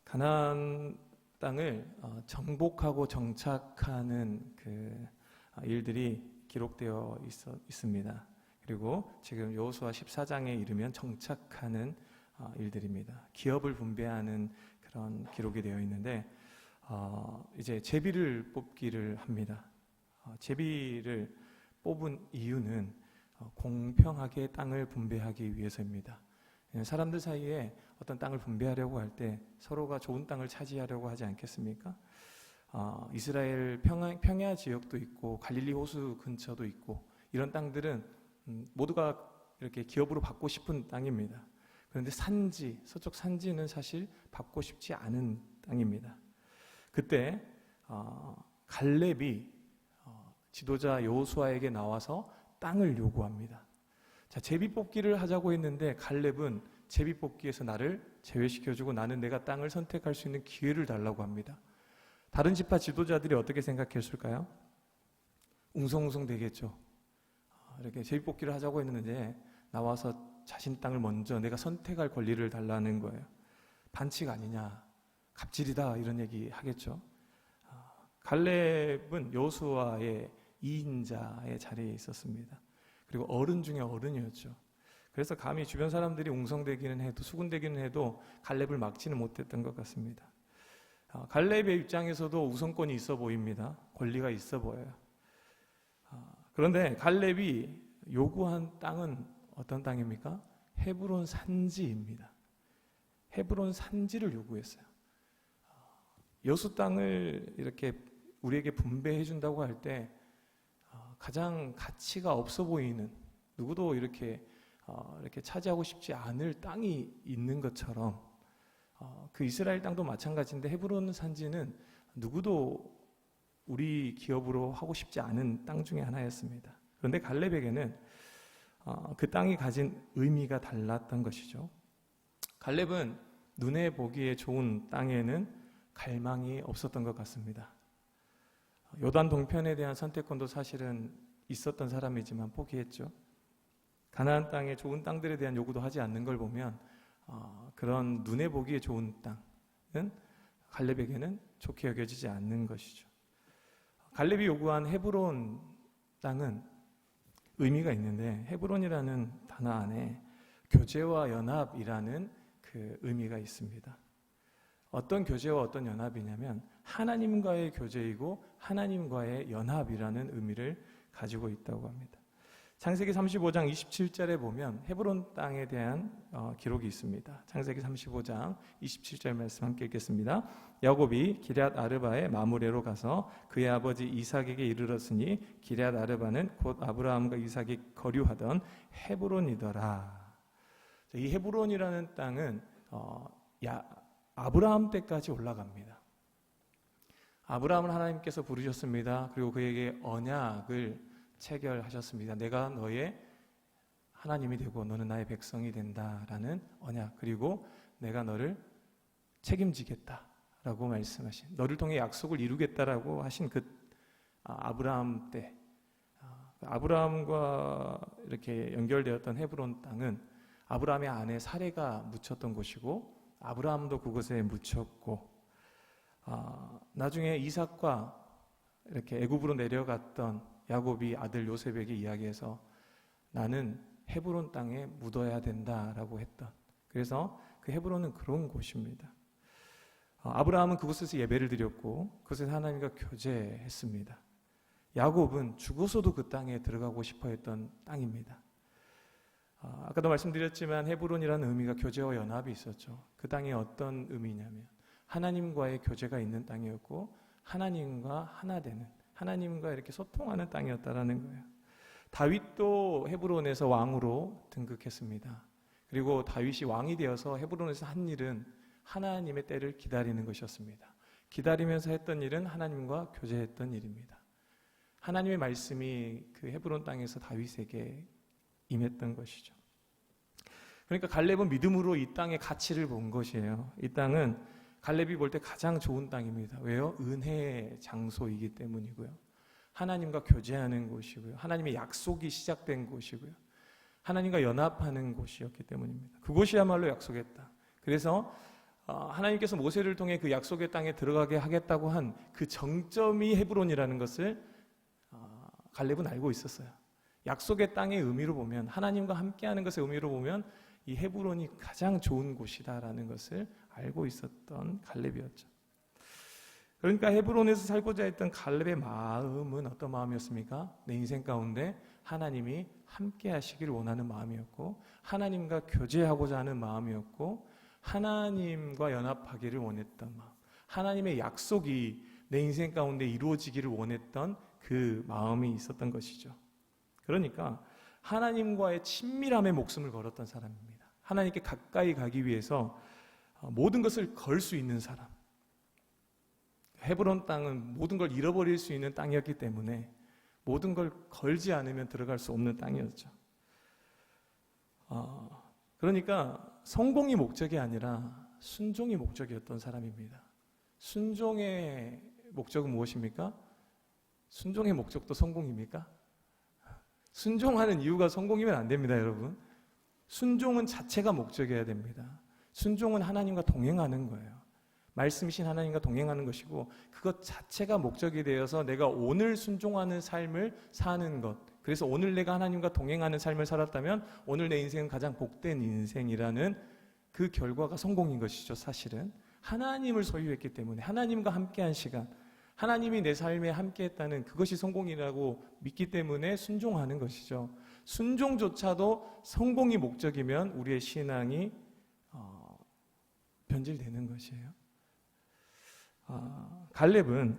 가나안 땅을 정복하고 정착하는 그 일들이 기록되어 있습니다. 그리고 지금 여호수아 14장에 이르면 정착하는 일들입니다. 기업을 분배하는 그런 기록이 되어 있는데 이제 제비를 뽑기를 합니다. 제비를 뽑은 이유는 공평하게 땅을 분배하기 위해서입니다. 사람들 사이에 어떤 땅을 분배하려고 할 때 서로가 좋은 땅을 차지하려고 하지 않겠습니까? 이스라엘 평야 지역도 있고 갈릴리 호수 근처도 있고 이런 땅들은 모두가 이렇게 기업으로 받고 싶은 땅입니다. 그런데 서쪽 산지는 사실 받고 싶지 않은 땅입니다. 그때 갈렙이 지도자 여호수아에게 나와서 땅을 요구합니다. 자, 제비뽑기를 하자고 했는데 갈렙은 제비뽑기에서 나를 제외시켜주고 나는 내가 땅을 선택할 수 있는 기회를 달라고 합니다. 다른 지파 지도자들이 어떻게 생각했을까요? 웅성웅성 되겠죠. 이렇게 제비뽑기를 하자고 했는데 나와서 자신 땅을 먼저 내가 선택할 권리를 달라는 거예요. 반칙 아니냐, 갑질이다 이런 얘기 하겠죠. 갈렙은 여호수아의 2인자의 자리에 있었습니다. 그리고 어른 중에 어른이었죠. 그래서 감히 주변 사람들이 웅성대기는 해도 수군대기는 해도 갈렙을 막지는 못했던 것 같습니다. 갈렙의 입장에서도 우선권이 있어 보입니다. 권리가 있어 보여요. 그런데 갈렙이 요구한 땅은 어떤 땅입니까? 헤브론 산지입니다. 헤브론 산지를 요구했어요. 여수 땅을 이렇게 우리에게 분배해 준다고 할 때 가장 가치가 없어 보이는, 누구도 이렇게 차지하고 싶지 않을 땅이 있는 것처럼 그 이스라엘 땅도 마찬가지인데 헤브론 산지는 누구도 우리 기업으로 하고 싶지 않은 땅 중에 하나였습니다. 그런데 갈렙에게는 그 땅이 가진 의미가 달랐던 것이죠. 갈렙은 눈에 보기에 좋은 땅에는 갈망이 없었던 것 같습니다. 요단 동편에 대한 선택권도 사실은 있었던 사람이지만 포기했죠. 가나안 땅의 좋은 땅들에 대한 요구도 하지 않는 걸 보면 그런 눈에 보기에 좋은 땅은 갈렙에게는 좋게 여겨지지 않는 것이죠. 갈렙이 요구한 헤브론 땅은 의미가 있는데 헤브론이라는 단어 안에 교제와 연합이라는 그 의미가 있습니다. 어떤 교제와 어떤 연합이냐면 하나님과의 교제이고 하나님과의 연합이라는 의미를 가지고 있다고 합니다. 창세기 35장 27절에 보면 헤브론 땅에 대한 기록이 있습니다. 창세기 35장 27절 말씀 함께 읽겠습니다. 야곱이 기럇 아르바의 마므레로 가서 그의 아버지 이삭에게 이르렀으니 기럇 아르바는 곧 아브라함과 이삭이 거류하던 헤브론이더라. 이 헤브론이라는 땅은 아브라함 때까지 올라갑니다. 아브라함을 하나님께서 부르셨습니다. 그리고 그에게 언약을 체결하셨습니다. 내가 너의 하나님이 되고 너는 나의 백성이 된다라는 언약, 그리고 내가 너를 책임지겠다라고 말씀하신, 너를 통해 약속을 이루겠다라고 하신 그 아브라함 때, 아브라함과 이렇게 연결되었던 헤브론 땅은 아브라함의 아내 사레가 묻혔던 곳이고 아브라함도 그곳에 묻혔고 나중에 이삭과 이렇게 애굽으로 내려갔던 야곱이 아들 요셉에게 이야기해서 나는 헤브론 땅에 묻어야 된다라고 했던, 그래서 그 헤브론은 그런 곳입니다. 아브라함은 그곳에서 예배를 드렸고 그곳에서 하나님과 교제했습니다. 야곱은 죽어서도 그 땅에 들어가고 싶어 했던 땅입니다. 아까도 말씀드렸지만 헤브론이라는 의미가 교제와 연합이 있었죠. 그 땅이 어떤 의미냐면 하나님과의 교제가 있는 땅이었고 하나님과 하나 되는, 하나님과 이렇게 소통하는 땅이었다라는 거예요. 다윗도 헤브론에서 왕으로 등극했습니다. 그리고 다윗이 왕이 되어서 헤브론에서 한 일은 하나님의 때를 기다리는 것이었습니다. 기다리면서 했던 일은 하나님과 교제했던 일입니다. 하나님의 말씀이 그 헤브론 땅에서 다윗에게 임했던 것이죠. 그러니까 갈렙은 믿음으로 이 땅의 가치를 본 것이에요. 이 땅은 갈렙이 볼 때 가장 좋은 땅입니다. 왜요? 은혜의 장소이기 때문이고요. 하나님과 교제하는 곳이고요. 하나님의 약속이 시작된 곳이고요. 하나님과 연합하는 곳이었기 때문입니다. 그곳이야말로 약속의 땅. 그래서 하나님께서 모세를 통해 그 약속의 땅에 들어가게 하겠다고 한 그 정점이 헤브론이라는 것을 갈렙은 알고 있었어요. 약속의 땅의 의미로 보면, 하나님과 함께하는 것의 의미로 보면 이 헤브론이 가장 좋은 곳이다라는 것을 알고 있었던 갈렙이었죠. 그러니까 헤브론에서 살고자 했던 갈렙의 마음은 어떤 마음이었습니까? 내 인생 가운데 하나님이 함께 하시기를 원하는 마음이었고, 하나님과 교제하고자 하는 마음이었고, 하나님과 연합하기를 원했던 마음, 하나님의 약속이 내 인생 가운데 이루어지기를 원했던 그 마음이 있었던 것이죠. 그러니까 하나님과의 친밀함에 목숨을 걸었던 사람입니다. 하나님께 가까이 가기 위해서 모든 것을 걸 수 있는 사람. 헤브론 땅은 모든 걸 잃어버릴 수 있는 땅이었기 때문에 모든 걸 걸지 않으면 들어갈 수 없는 땅이었죠. 그러니까 성공이 목적이 아니라 순종이 목적이었던 사람입니다. 순종의 목적은 무엇입니까? 순종의 목적도 성공입니까? 순종하는 이유가 성공이면 안 됩니다, 여러분. 순종은 자체가 목적이어야 됩니다. 순종은 하나님과 동행하는 거예요. 말씀이신 하나님과 동행하는 것이고, 그것 자체가 목적이 되어서 내가 오늘 순종하는 삶을 사는 것, 그래서 오늘 내가 하나님과 동행하는 삶을 살았다면 오늘 내 인생은 가장 복된 인생이라는 그 결과가 성공인 것이죠. 사실은 하나님을 소유했기 때문에, 하나님과 함께한 시간, 하나님이 내 삶에 함께했다는 그것이 성공이라고 믿기 때문에 순종하는 것이죠. 순종조차도 성공이 목적이면 우리의 신앙이 변질되는 것이에요. 갈렙은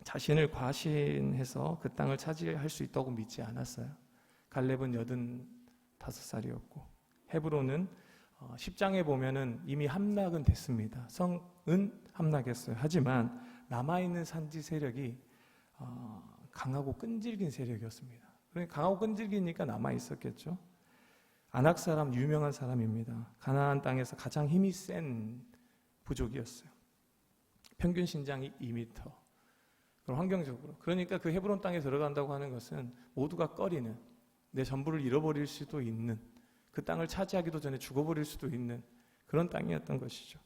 자신을 과신해서 그 땅을 차지할 수 있다고 믿지 않았어요. 갈렙은 85살이었고 헤브론은 10장에 보면은 이미 함락은 됐습니다. 성은 함락했어요. 하지만 남아있는 산지 세력이 강하고 끈질긴 세력이었습니다. 그러니까 강하고 끈질기니까 남아있었겠죠. 아낙 사람, 유명한 사람입니다. 가나안 땅에서 가장 힘이 센 부족이었어요. 평균 신장이 2m. 그럼 환경적으로, 그러니까 그 헤브론 땅에 들어간다고 하는 것은 모두가 꺼리는, 내 전부를 잃어버릴 수도 있는, 그 땅을 차지하기도 전에 죽어버릴 수도 있는 그런 땅이었던 것이죠.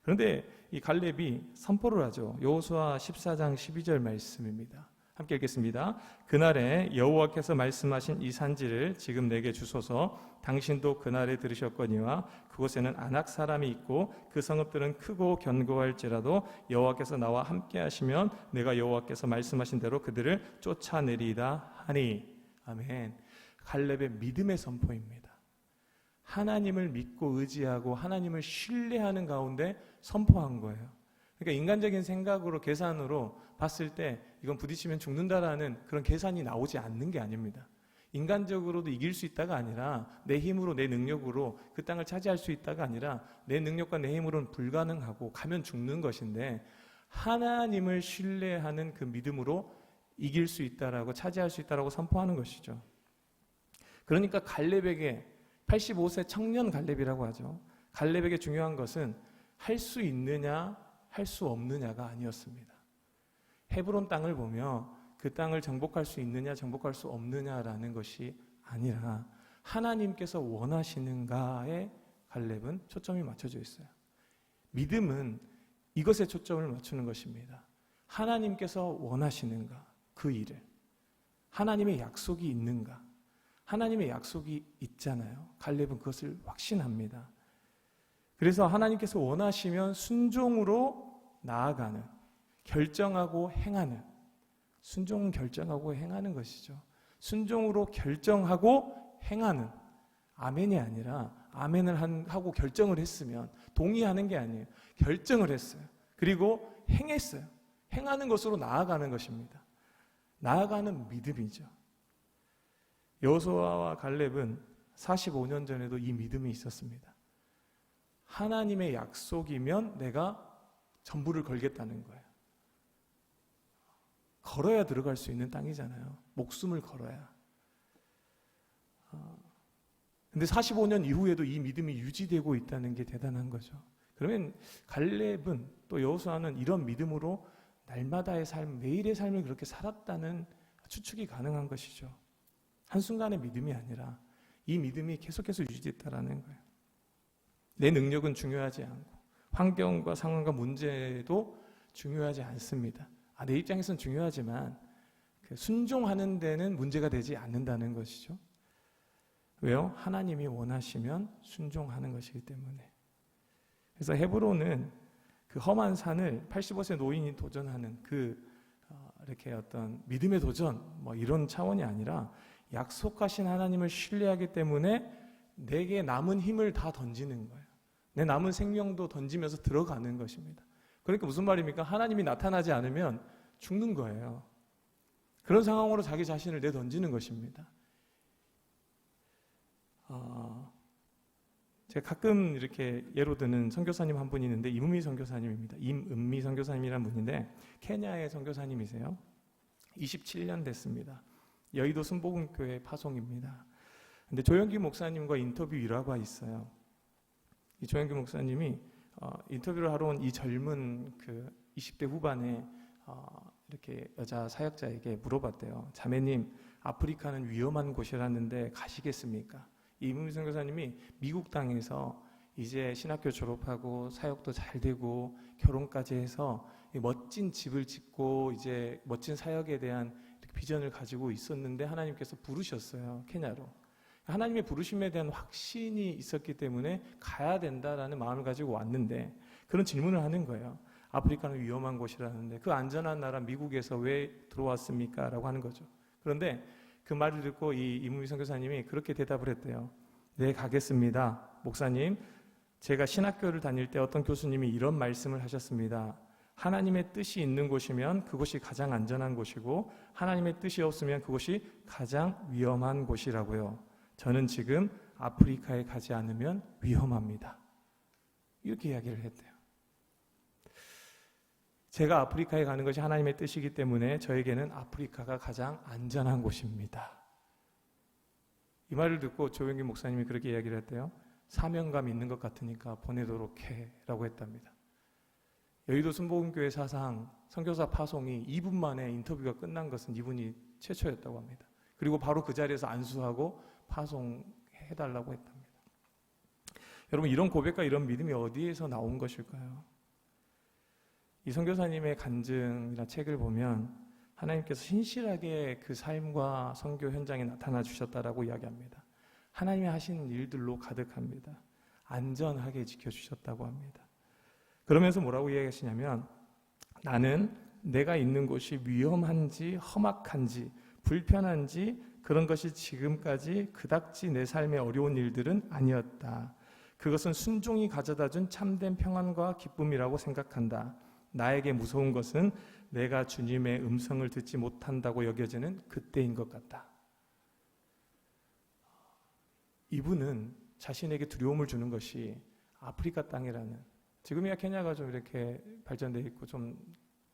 그런데 이 갈렙이 선포를 하죠. 여호수아 14장 12절 말씀입니다. 함께 읽겠습니다. 그날에 여호와께서 말씀하신 이 산지를 지금 내게 주소서. 당신도 그날에 들으셨거니와 그곳에는 아낙 사람이 있고 그 성읍들은 크고 견고할지라도 여호와께서 나와 함께 하시면 내가 여호와께서 말씀하신 대로 그들을 쫓아내리이다 하니. 아멘. 갈렙의 믿음의 선포입니다. 하나님을 믿고 의지하고 하나님을 신뢰하는 가운데 선포한 거예요. 그러니까 인간적인 생각으로, 계산으로 봤을 때 이건 부딪히면 죽는다라는 그런 계산이 나오지 않는 게 아닙니다. 인간적으로도 이길 수 있다가 아니라, 내 힘으로, 내 능력으로 그 땅을 차지할 수 있다가 아니라, 내 능력과 내 힘으로는 불가능하고 가면 죽는 것인데, 하나님을 신뢰하는 그 믿음으로 이길 수 있다라고, 차지할 수 있다라고 선포하는 것이죠. 그러니까 갈렙에게, 85세 청년 갈렙이라고 하죠. 갈렙에게 중요한 것은 할 수 있느냐 할 수 없느냐가 아니었습니다. 헤브론 땅을 보며 그 땅을 정복할 수 있느냐 정복할 수 없느냐라는 것이 아니라 하나님께서 원하시는가에 갈렙은 초점이 맞춰져 있어요. 믿음은 이것에 초점을 맞추는 것입니다. 하나님께서 원하시는가, 그 일을, 하나님의 약속이 있는가. 하나님의 약속이 있잖아요. 갈렙은 그것을 확신합니다. 그래서 하나님께서 원하시면 순종으로 나아가는, 결정하고 행하는, 순종은 결정하고 행하는 것이죠. 순종으로 결정하고 행하는, 아멘이 아니라 아멘을 하고 결정을 했으면, 동의하는 게 아니에요. 결정을 했어요. 그리고 행했어요. 행하는 것으로 나아가는 것입니다. 나아가는 믿음이죠. 여호수아와 갈렙은 45년 전에도 이 믿음이 있었습니다. 하나님의 약속이면 내가 전부를 걸겠다는 거예요. 걸어야 들어갈 수 있는 땅이잖아요. 목숨을 걸어야. 근데 45년 이후에도 이 믿음이 유지되고 있다는 게 대단한 거죠. 그러면 갈렙은, 또 여호수아는 이런 믿음으로 날마다의 삶, 매일의 삶을 그렇게 살았다는 추측이 가능한 것이죠. 한순간의 믿음이 아니라 이 믿음이 계속해서 유지됐다라는 거예요. 내 능력은 중요하지 않고, 환경과 상황과 문제도 중요하지 않습니다. 내 입장에서는 중요하지만 순종하는 데는 문제가 되지 않는다는 것이죠. 왜요? 하나님이 원하시면 순종하는 것이기 때문에. 그래서 헤브론은 그 험한 산을 85세 노인이 도전하는 이렇게 어떤 믿음의 도전 이런 차원이 아니라 약속하신 하나님을 신뢰하기 때문에 내게 남은 힘을 다 던지는 거예요. 내 남은 생명도 던지면서 들어가는 것입니다. 그러니까 무슨 말입니까? 하나님이 나타나지 않으면 죽는 거예요. 그런 상황으로 자기 자신을 내던지는 것입니다. 제가 가끔 이렇게 예로 드는 선교사님 한 분이 있는데 임은미 선교사님입니다. 임은미 선교사님이라는 분인데 케냐의 선교사님이세요. 27년 됐습니다. 여의도 순복음교회 파송입니다. 근데 조영기 목사님과 인터뷰 일화가 있어요. 이 조영기 목사님이 인터뷰를 하러 온 이 젊은 20대 후반의 이렇게 여자 사역자에게 물어봤대요. 자매님, 아프리카는 위험한 곳이라는데 가시겠습니까? 이문미 선교사님이 미국 땅에서 이제 신학교 졸업하고 사역도 잘 되고 결혼까지 해서 멋진 집을 짓고 이제 멋진 사역에 대한 비전을 가지고 있었는데 하나님께서 부르셨어요. 케냐로. 하나님의 부르심에 대한 확신이 있었기 때문에 가야 된다라는 마음을 가지고 왔는데 그런 질문을 하는 거예요. 아프리카는 위험한 곳이라는데 그 안전한 나라 미국에서 왜 들어왔습니까? 라고 하는 거죠. 그런데 그 말을 듣고 이 이문미 선교사님이 그렇게 대답을 했대요. 네, 가겠습니다. 목사님, 제가 신학교를 다닐 때 어떤 교수님이 이런 말씀을 하셨습니다. 하나님의 뜻이 있는 곳이면 그곳이 가장 안전한 곳이고 하나님의 뜻이 없으면 그곳이 가장 위험한 곳이라고요. 저는 지금 아프리카에 가지 않으면 위험합니다. 이렇게 이야기를 했대요. 제가 아프리카에 가는 것이 하나님의 뜻이기 때문에 저에게는 아프리카가 가장 안전한 곳입니다. 이 말을 듣고 조영기 목사님이 그렇게 이야기를 했대요. 사명감 있는 것 같으니까 보내도록 해 라고 했답니다. 여의도 순복음교회 사상 선교사 파송이 2분 만에 인터뷰가 끝난 것은 이분이 최초였다고 합니다. 그리고 바로 그 자리에서 안수하고 파송해달라고 했답니다. 여러분, 이런 고백과 이런 믿음이 어디에서 나온 것일까요? 이 선교사님의 간증이나 책을 보면 하나님께서 신실하게 그 삶과 선교 현장에 나타나 주셨다라고 이야기합니다. 하나님이 하신 일들로 가득합니다. 안전하게 지켜주셨다고 합니다. 그러면서 뭐라고 이야기하시냐면 나는 내가 있는 곳이 위험한지 험악한지 불편한지 그런 것이 지금까지 그닥지 내 삶의 어려운 일들은 아니었다. 그것은 순종이 가져다준 참된 평안과 기쁨이라고 생각한다. 나에게 무서운 것은 내가 주님의 음성을 듣지 못한다고 여겨지는 그때인 것 같다. 이분은 자신에게 두려움을 주는 것이 아프리카 땅이라는, 지금이야 케냐가 좀 이렇게 발전되어 있고 좀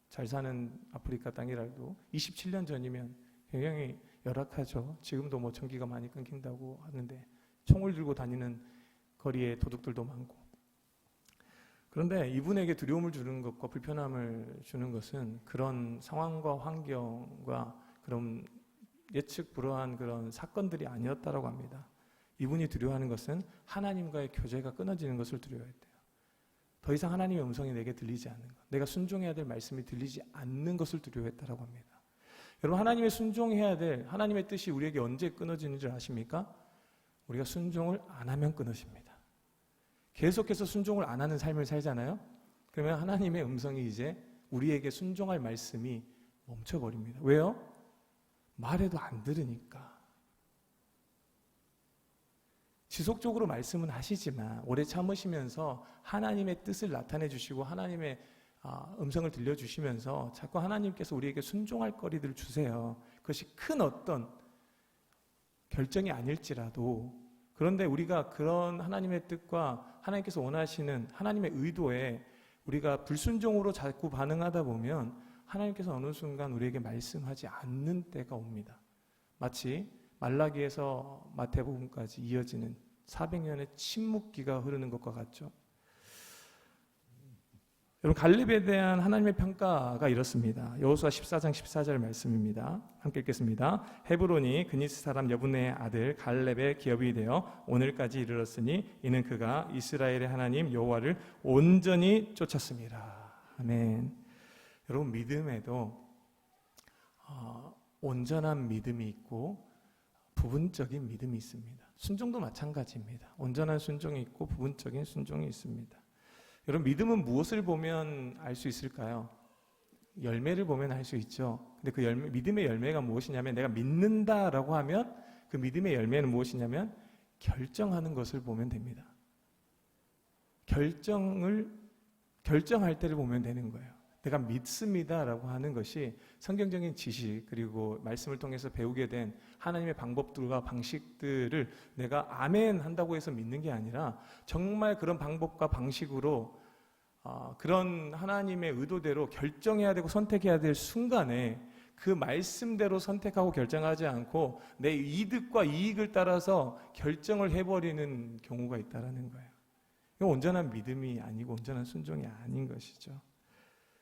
잘 사는 아프리카 땅이라도 27년 전이면 굉장히 열악하죠. 지금도 뭐 전기가 많이 끊긴다고 하는데 총을 들고 다니는 거리에 도둑들도 많고. 그런데 이분에게 두려움을 주는 것과 불편함을 주는 것은 그런 상황과 환경과 그런 예측 불허한 그런 사건들이 아니었다라고 합니다. 이분이 두려워하는 것은 하나님과의 교제가 끊어지는 것을 두려워했대요. 더 이상 하나님의 음성이 내게 들리지 않는 것, 내가 순종해야 될 말씀이 들리지 않는 것을 두려워했다라고 합니다. 여러분, 하나님의 순종해야 될 하나님의 뜻이 우리에게 언제 끊어지는 줄 아십니까? 우리가 순종을 안 하면 끊어집니다. 계속해서 순종을 안 하는 삶을 살잖아요. 그러면 하나님의 음성이 이제 우리에게 순종할 말씀이 멈춰버립니다. 왜요? 말해도 안 들으니까. 지속적으로 말씀은 하시지만 오래 참으시면서 하나님의 뜻을 나타내 주시고 하나님의 음성을 들려주시면서 자꾸 하나님께서 우리에게 순종할 거리들을 주세요. 그것이 큰 어떤 결정이 아닐지라도, 그런데 우리가 그런 하나님의 뜻과 하나님께서 원하시는 하나님의 의도에 우리가 불순종으로 자꾸 반응하다 보면 하나님께서 어느 순간 우리에게 말씀하지 않는 때가 옵니다. 마치 말라기에서 마태복음까지 이어지는 400년의 침묵기가 흐르는 것과 같죠. 여러분, 갈렙에 대한 하나님의 평가가 이렇습니다. 여호수아 14장 14절 말씀입니다. 함께 읽겠습니다. 헤브론이 그니스 사람 여분의 아들 갈렙의 기업이 되어 오늘까지 이르렀으니 이는 그가 이스라엘의 하나님 여호와를 온전히 쫓았습니다. 아멘. 여러분, 믿음에도 온전한 믿음이 있고 부분적인 믿음이 있습니다. 순종도 마찬가지입니다. 온전한 순종이 있고 부분적인 순종이 있습니다. 여러분, 믿음은 무엇을 보면 알 수 있을까요? 열매를 보면 알 수 있죠. 근데 그 믿음의 열매가 무엇이냐면, 내가 믿는다라고 하면 그 믿음의 열매는 무엇이냐면 결정하는 것을 보면 됩니다. 결정할 때를 보면 되는 거예요. 내가 믿습니다라고 하는 것이 성경적인 지식 그리고 말씀을 통해서 배우게 된 하나님의 방법들과 방식들을 내가 아멘 한다고 해서 믿는 게 아니라 정말 그런 방법과 방식으로 그런 하나님의 의도대로 결정해야 되고 선택해야 될 순간에 그 말씀대로 선택하고 결정하지 않고 내 이득과 이익을 따라서 결정을 해버리는 경우가 있다는 거예요. 이건 온전한 믿음이 아니고 온전한 순종이 아닌 것이죠.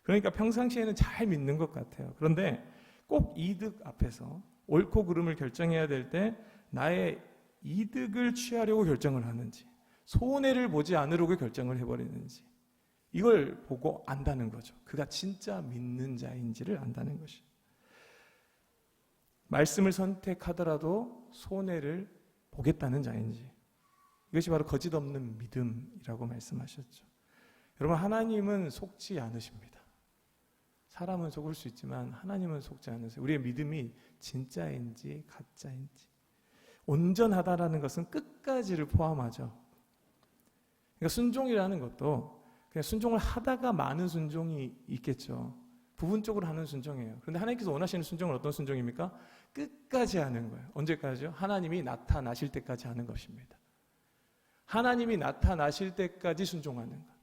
그러니까 평상시에는 잘 믿는 것 같아요. 그런데 꼭 이득 앞에서 옳고 그름을 결정해야 될 때 나의 이득을 취하려고 결정을 하는지, 손해를 보지 않으려고 결정을 해버리는지, 이걸 보고 안다는 거죠. 그가 진짜 믿는 자인지를 안다는 것이죠. 말씀을 선택하더라도 손해를 보겠다는 자인지, 이것이 바로 거짓 없는 믿음이라고 말씀하셨죠. 여러분, 하나님은 속지 않으십니다. 사람은 속을 수 있지만 하나님은 속지 않으세요. 우리의 믿음이 진짜인지 가짜인지. 온전하다라는 것은 끝까지를 포함하죠. 그러니까 순종이라는 것도 그냥 순종을 하다가 많은 순종이 있겠죠. 부분적으로 하는 순종이에요. 그런데 하나님께서 원하시는 순종은 어떤 순종입니까? 끝까지 하는 거예요. 언제까지요? 하나님이 나타나실 때까지 하는 것입니다. 하나님이 나타나실 때까지 순종하는 것.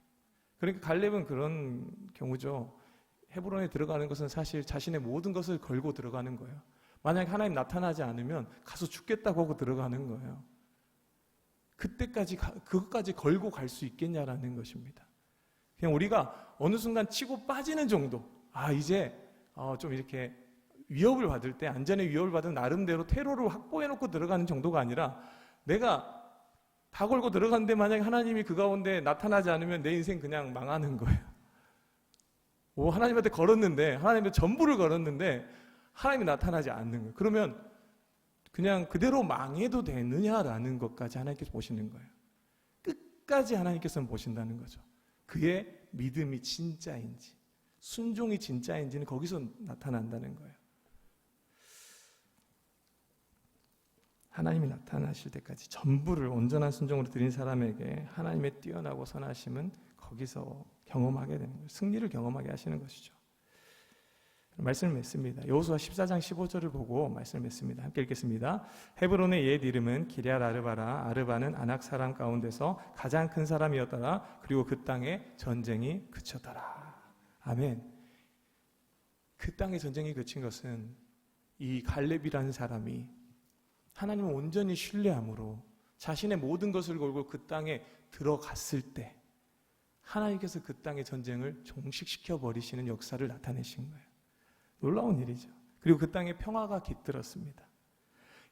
그러니까 갈렙은 그런 경우죠. 헤브론에 들어가는 것은 사실 자신의 모든 것을 걸고 들어가는 거예요. 만약에 하나님 나타나지 않으면 가서 죽겠다고 하고 들어가는 거예요. 그것까지 걸고 갈 수 있겠냐라는 것입니다. 그냥 우리가 어느 순간 치고 빠지는 정도, 이제 좀 이렇게 위협을 받을 때, 안전의 위협을 받은 나름대로 퇴로를 확보해놓고 들어가는 정도가 아니라, 내가 다 걸고 들어갔는데 만약에 하나님이 그 가운데 나타나지 않으면 내 인생 그냥 망하는 거예요. 하나님한테 걸었는데, 하나님한테 전부를 걸었는데 하나님이 나타나지 않는 거예요. 그러면 그냥 그대로 망해도 되느냐라는 것까지 하나님께서 보시는 거예요. 끝까지 하나님께서는 보신다는 거죠. 그의 믿음이 진짜인지, 순종이 진짜인지는 거기서 나타난다는 거예요. 하나님이 나타나실 때까지 전부를 온전한 순종으로 드린 사람에게 하나님의 뛰어나고 선하심은 거기서 경험하게 되는 거예요. 승리를 경험하게 하시는 것이죠. 말씀을 맺습니다. 여호수아 14장 15절을 보고 말씀을 맺습니다. 함께 읽겠습니다. 헤브론의 옛 이름은 기럇 아르바라. 아르바는 아낙 사람 가운데서 가장 큰 사람이었더라. 그리고 그 땅에 전쟁이 그쳤더라. 아멘. 그 땅에 전쟁이 그친 것은 이 갈렙이라는 사람이 하나님을 온전히 신뢰함으로 자신의 모든 것을 걸고 그 땅에 들어갔을 때 하나님께서 그 땅의 전쟁을 종식시켜 버리시는 역사를 나타내신 거예요. 놀라운 일이죠. 그리고 그 땅에 평화가 깃들었습니다.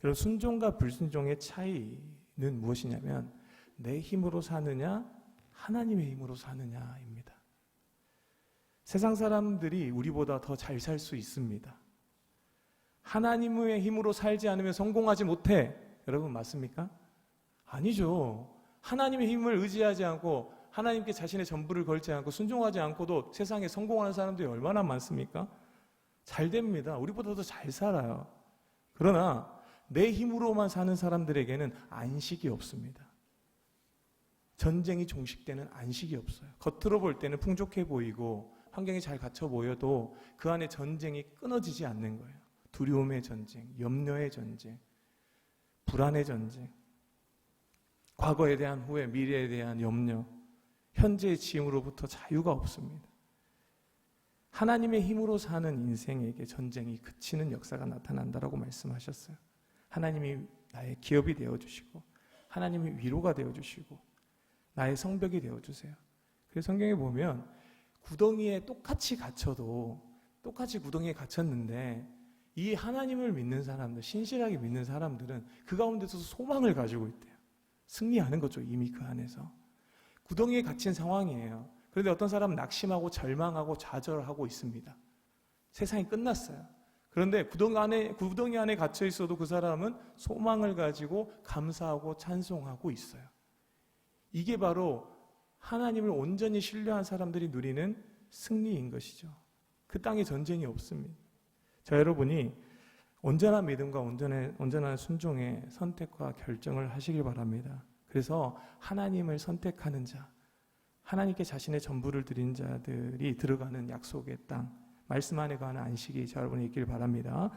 여러분, 순종과 불순종의 차이는 무엇이냐면 내 힘으로 사느냐 하나님의 힘으로 사느냐입니다. 세상 사람들이 우리보다 더 잘 살 수 있습니다. 하나님의 힘으로 살지 않으면 성공하지 못해. 여러분, 맞습니까? 아니죠. 하나님의 힘을 의지하지 않고 하나님께 자신의 전부를 걸지 않고 순종하지 않고도 세상에 성공하는 사람들이 얼마나 많습니까? 잘 됩니다. 우리보다 더 잘 살아요. 그러나 내 힘으로만 사는 사람들에게는 안식이 없습니다. 전쟁이 종식되는 안식이 없어요. 겉으로 볼 때는 풍족해 보이고 환경이 잘 갖춰 보여도 그 안에 전쟁이 끊어지지 않는 거예요. 두려움의 전쟁, 염려의 전쟁, 불안의 전쟁, 과거에 대한 후회, 미래에 대한 염려, 현재의 지음으로부터 자유가 없습니다. 하나님의 힘으로 사는 인생에게 전쟁이 그치는 역사가 나타난다라고 말씀하셨어요. 하나님이 나의 기업이 되어주시고 하나님이 위로가 되어주시고 나의 성벽이 되어주세요. 그래서 성경에 보면 구덩이에 똑같이 구덩이에 갇혔는데 이 하나님을 믿는 사람들, 신실하게 믿는 사람들은 그 가운데서 소망을 가지고 있대요. 승리하는 거죠, 이미 그 안에서. 구덩이에 갇힌 상황이에요. 그런데 어떤 사람은 낙심하고 절망하고 좌절하고 있습니다. 세상이 끝났어요. 그런데 구덩이 안에 갇혀 있어도 그 사람은 소망을 가지고 감사하고 찬송하고 있어요. 이게 바로 하나님을 온전히 신뢰한 사람들이 누리는 승리인 것이죠. 그 땅에 전쟁이 없습니다. 자, 여러분이 온전한 믿음과 온전한 순종의 선택과 결정을 하시길 바랍니다. 그래서 하나님을 선택하는 자, 하나님께 자신의 전부를 드린 자들이 들어가는 약속의 땅, 말씀 안에 관한 안식이 자 여러분이 있길 바랍니다.